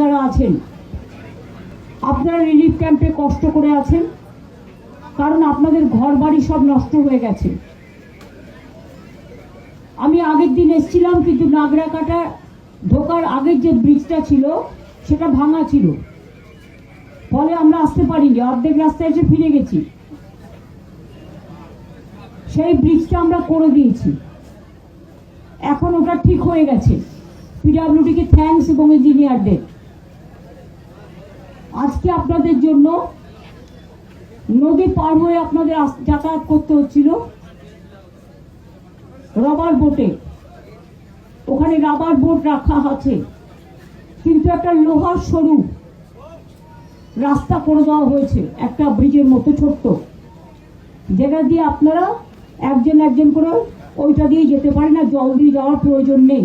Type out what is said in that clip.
যারা আছেন, আপনারা রিলিফ ক্যাম্পে কষ্ট করে আছেন, কারণ আপনাদের ঘর বাড়ি সব নষ্ট হয়ে গেছে। আমি আগের দিন এসেছিলাম, কিন্তু নাগরাকাটা ঢোকার আগের যে ব্রিজটা ছিল সেটা ভাঙা ছিল, ফলে আমরা আসতে পারিনি, অর্ধেক রাস্তায় এসে ফিরে গেছি। সেই ব্রিজটা আমরা করে দিয়েছি, এখন ওটা ঠিক হয়ে গেছে। পিডব্লিউডিকে থ্যাঙ্কস এবং ইঞ্জিনিয়ারদের। আজকে আপনাদের জন্য নদী পার হয়ে আপনাদের যাতায়াত করতে হচ্ছিল রাবার বোটে। ওখানে রাবার বোট রাখা আছে, কিন্তু একটা লোহার সরু রাস্তা করে দেওয়া হয়েছে, একটা ব্রিজের মতো ছোট্ট, যেটা দিয়ে আপনারা একজন একজন করে ওইটা দিয়ে যেতে পারেন, না জল দিয়ে যাওয়ার প্রয়োজন নেই।